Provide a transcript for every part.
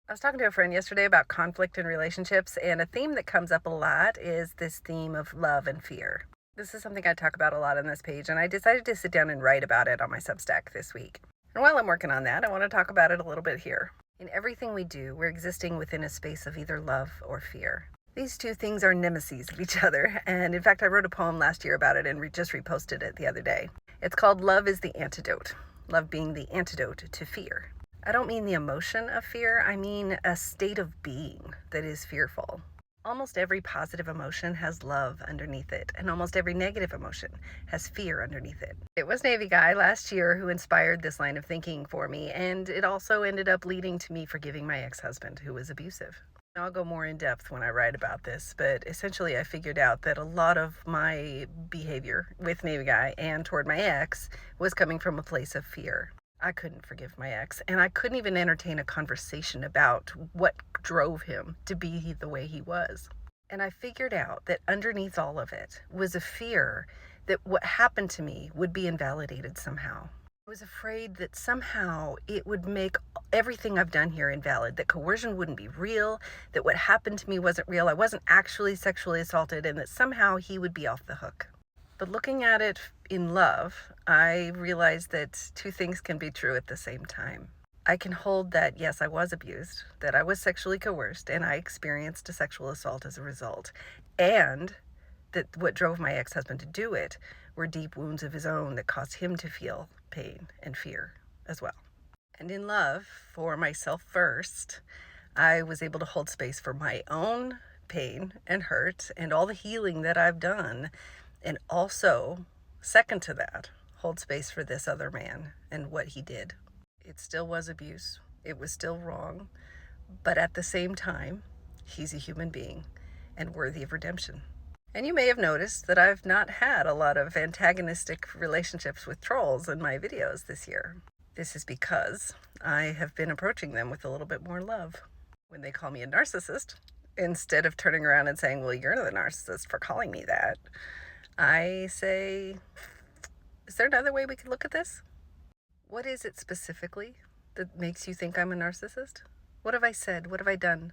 I was talking to a friend yesterday about conflict in relationships, and a theme that comes up a lot is this theme of love and fear. This is something I talk about a lot on this page, and I decided to sit down and write about it on my Substack this week. And while I'm working on that, I want to talk about it a little bit here. In everything we do, we're existing within a space of either love or fear. These two things are nemesis of each other, and in fact, I wrote a poem last year about it and just reposted it the other day. It's called Love is the Antidote, love being the antidote to fear. I don't mean the emotion of fear, I mean a state of being that is fearful. Almost every positive emotion has love underneath it, and almost every negative emotion has fear underneath it. It was Navy Guy last year who inspired this line of thinking for me, and it also ended up leading to me forgiving my ex-husband who was abusive. I'll go more in depth when I write about this, but essentially I figured out that a lot of my behavior with Navy Guy and toward my ex was coming from a place of fear. I couldn't forgive my ex, and I couldn't even entertain a conversation about what drove him to be the way he was. And I figured out that underneath all of it was a fear that what happened to me would be invalidated somehow. I was afraid that somehow it would make everything I've done here invalid, that coercion wouldn't be real, that what happened to me wasn't real, I wasn't actually sexually assaulted, and that somehow he would be off the hook. But looking at it in love, I realized that two things can be true at the same time. I can hold that, yes, I was abused, that I was sexually coerced, and I experienced a sexual assault as a result, and that what drove my ex-husband to do it were deep wounds of his own that caused him to feel pain and fear as well. And in love, for myself first, I was able to hold space for my own pain and hurt and all the healing that I've done, and also, second to that, hold space for this other man and what he did. It still was abuse. It was still wrong. But at the same time, he's a human being and worthy of redemption. And you may have noticed that I've not had a lot of antagonistic relationships with trolls in my videos this year. This is because I have been approaching them with a little bit more love. When they call me a narcissist, instead of turning around and saying, well, you're the narcissist for calling me that, I say, is there another way we could look at this? What is it specifically that makes you think I'm a narcissist? What have I said? What have I done?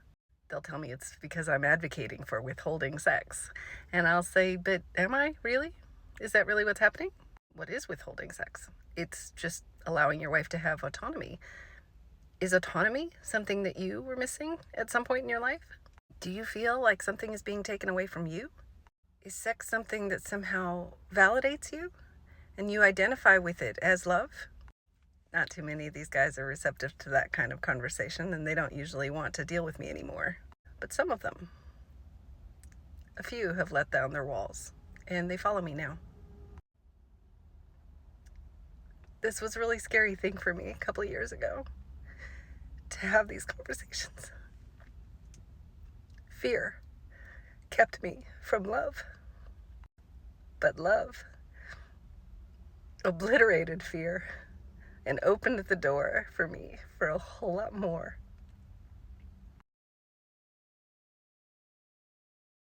They'll tell me it's because I'm advocating for withholding sex. And I'll say, but am I really? Is that really what's happening? What is withholding sex? It's just allowing your wife to have autonomy. Is autonomy something that you were missing at some point in your life? Do you feel like something is being taken away from you? Is sex something that somehow validates you and you identify with it as love? Not too many of these guys are receptive to that kind of conversation, and they don't usually want to deal with me anymore. But some of them, a few, have let down their walls, and they follow me now. This was a really scary thing for me a couple of years ago, to have these conversations. Fear kept me from love, but love obliterated fear and opened the door for me for a whole lot more.